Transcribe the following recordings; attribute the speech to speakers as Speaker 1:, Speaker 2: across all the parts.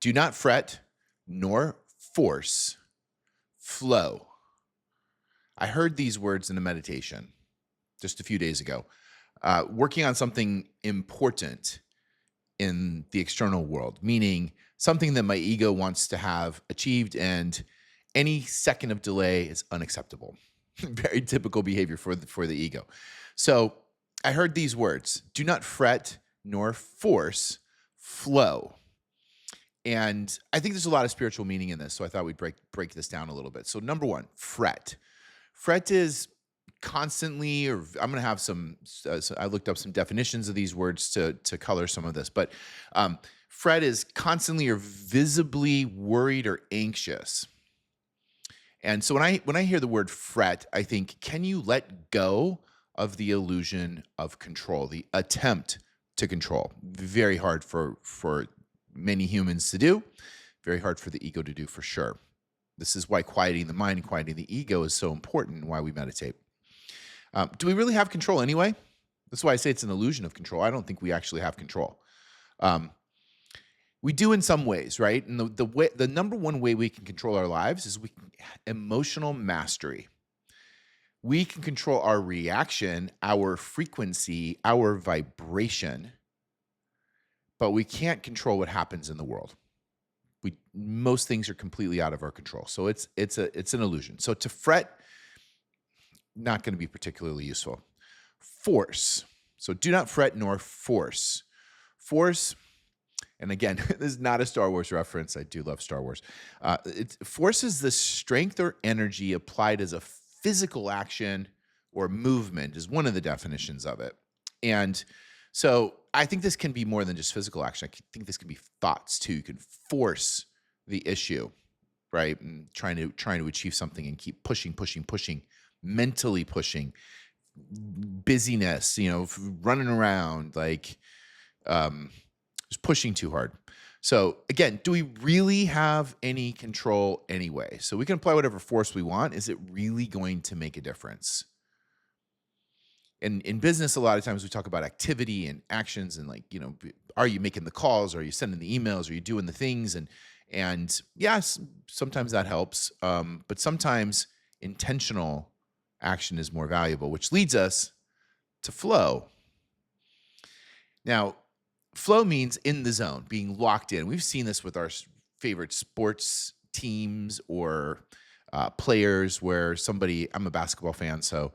Speaker 1: Do not fret nor force, flow. I heard these words in a meditation just a few days ago, working on something important in the external world, meaning something that my ego wants to have achieved, and any second of delay is unacceptable. Very typical behavior for the ego. So I heard these words: do not fret nor force, flow. And I think there's a lot of spiritual meaning in this, so I thought we'd break this down a little bit. So number one, fret. Fret is constantly, or I'm going to have some. So I looked up some definitions of these words to color some of this, but fret is constantly or visibly worried or anxious. And so when I hear the word fret, I think, can you let go of the illusion of control, the attempt to control? Very hard for many humans to do, very hard for the ego to do, for sure. This is why quieting the mind and quieting the ego is so important, and why we meditate. Do we really have control anyway? That's why I say it's an illusion of control. I don't think we actually have control. Um, we do in some ways, right? And the number one way we can control our lives is emotional mastery. We can control our reaction, our frequency, our vibration, but we can't control what happens in the world. Most things are completely out of our control. So it's an illusion. So to fret, not going to be particularly useful. Force. So do not fret nor force. Force, and again, this is not a Star Wars reference. I do love Star Wars. Force is the strength or energy applied as a physical action or movement, is one of the definitions of it. And so I think this can be more than just physical action. I think this can be thoughts too. You can force the issue, right? And trying to achieve something and keep pushing, mentally pushing, busyness, running around, like just pushing too hard. So again, do we really have any control anyway? So we can apply whatever force we want. Is it really going to make a difference? And in business, a lot of times we talk about activity and actions, and are you making the calls? Are you sending the emails? Are you doing the things? And yes, sometimes that helps. But sometimes intentional action is more valuable, which leads us to flow. Now, flow means in the zone, being locked in. We've seen this with our favorite sports teams or players, where I'm a basketball fan, so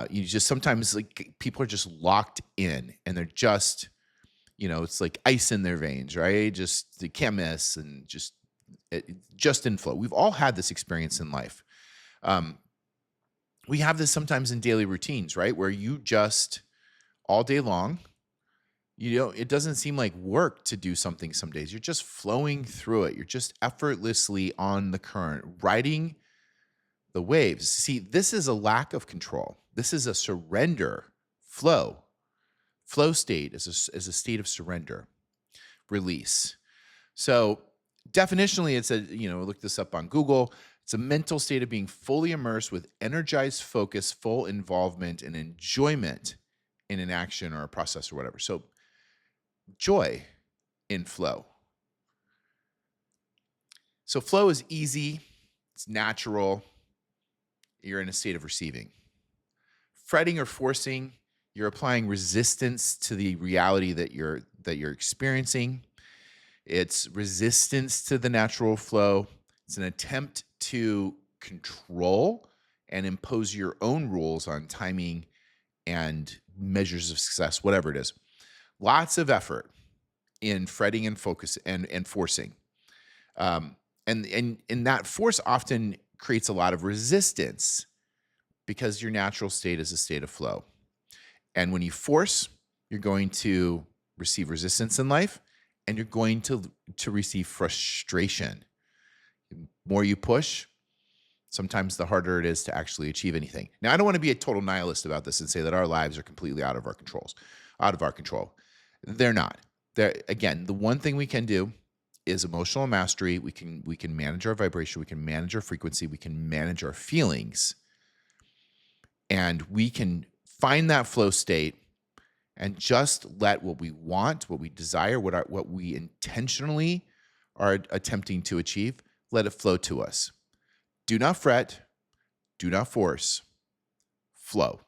Speaker 1: you just sometimes, like, people are just locked in, and they're just, it's like ice in their veins, right? Just they can't miss, and just in flow. We've all had this experience in life. We have this sometimes in daily routines, right? Where you just all day long, it doesn't seem like work to do something some days. You're just flowing through it. You're just effortlessly on the current, riding the waves. See, this is a lack of control. This is a surrender. Flow state is a state of surrender, release. So definitionally, it's look this up on Google. It's a mental state of being fully immersed with energized focus, full involvement, and enjoyment in an action or a process or whatever. So joy in flow. So flow is easy. It's natural. You're in a state of receiving. Fretting or forcing, you're applying resistance to the reality that you're experiencing. It's resistance to the natural flow. It's an attempt to control and impose your own rules on timing and measures of success, whatever it is. Lots of effort in fretting and focus and forcing. And that force often creates a lot of resistance, because your natural state is a state of flow. And when you force, you're going to receive resistance in life, and you're going to receive frustration. The more you push, sometimes the harder it is to actually achieve anything. Now, I don't want to be a total nihilist about this and say that our lives are completely out of our control. They're not. Again, the one thing we can do is emotional mastery. We can manage our vibration, we can manage our frequency, we can manage our feelings, and we can find that flow state and just let what we want, what we desire, what we intentionally are attempting to achieve, let it flow to us. Do not fret, do not force, flow.